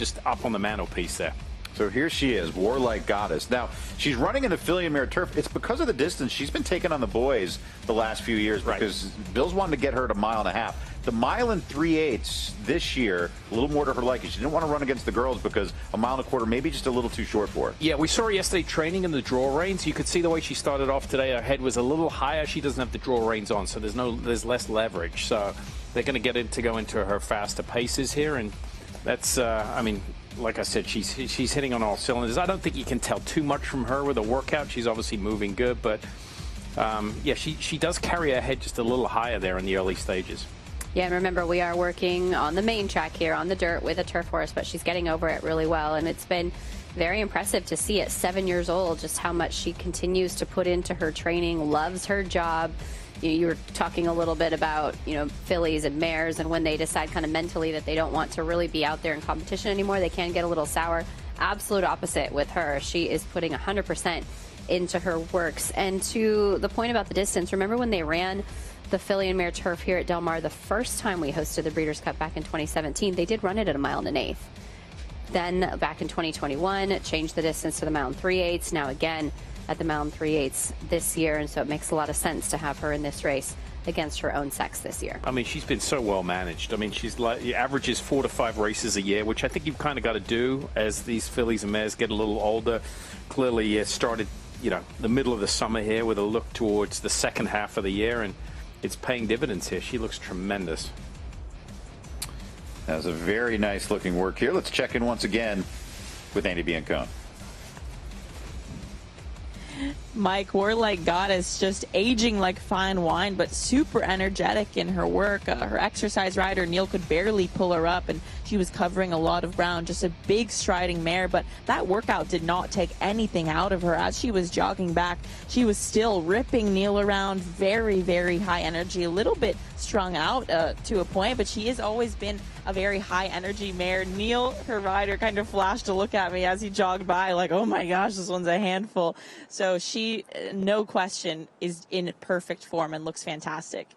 just up on the mantelpiece there. So here she is, Warlike Goddess. Now, she's running in the filly and mare turf. It's because of the distance. She's been taking on the boys the last few years because Bill's wanted to get her to 1.5 miles. The 1 3/8 this year, a little more to her liking. She didn't want to run against the girls because 1.25 miles maybe just a little too short for her. Yeah, we saw her yesterday training in the draw reins. You could see the way she started off today. Her head was a little higher. She doesn't have the draw reins on, so there's less leverage. So they're going to go into her faster paces here, and that's, I mean, like I said, she's hitting on all cylinders. I don't think you can tell too much from her with a workout. She's obviously moving good, but yeah, she does carry her head just a little higher there in the early stages. Yeah, and remember, we are working on the main track here on the dirt with a turf horse, but she's getting over it really well, and it's been very impressive to see at 7 years old just how much she continues to put into her training, loves her job. You were talking a little bit about, fillies and mares, and when they decide kind of mentally that they don't want to really be out there in competition anymore, they can get a little sour. Absolute opposite with her. She is putting 100% into her works. And to the point about the distance, remember when they ran the filly and mare turf here at Del Mar the first time we hosted the Breeders' Cup back in 2017, they did run it at 1 1/8 miles. Then back in 2021, changed the distance to the 1 3/8 miles. Now again at the 1 3/8 miles this year, and so it makes a lot of sense to have her in this race against her own sex this year. I mean, she's been so well managed. I mean, she's averages 4 to 5 races a year, which I think you've kind of got to do as these fillies and mares get a little older. Clearly started, the middle of the summer here with a look towards the second half of the year, and it's paying dividends here. She looks tremendous. That was a very nice looking work here. Let's check in once again with Andy Biancone. Mike, Warlike Goddess just aging like fine wine, but super energetic in her work. Her exercise rider, Neil, could barely pull her up, and she was covering a lot of ground. Just a big striding mare, but that workout did not take anything out of her. As she was jogging back, she was still ripping Neil around. Very, very high energy, a little bit strung out to a point, but she has always been a very high energy mare. Neil, her rider, kind of flashed a look at me as he jogged by like, oh my gosh, this one's a handful. So she, no question, is in perfect form and looks fantastic.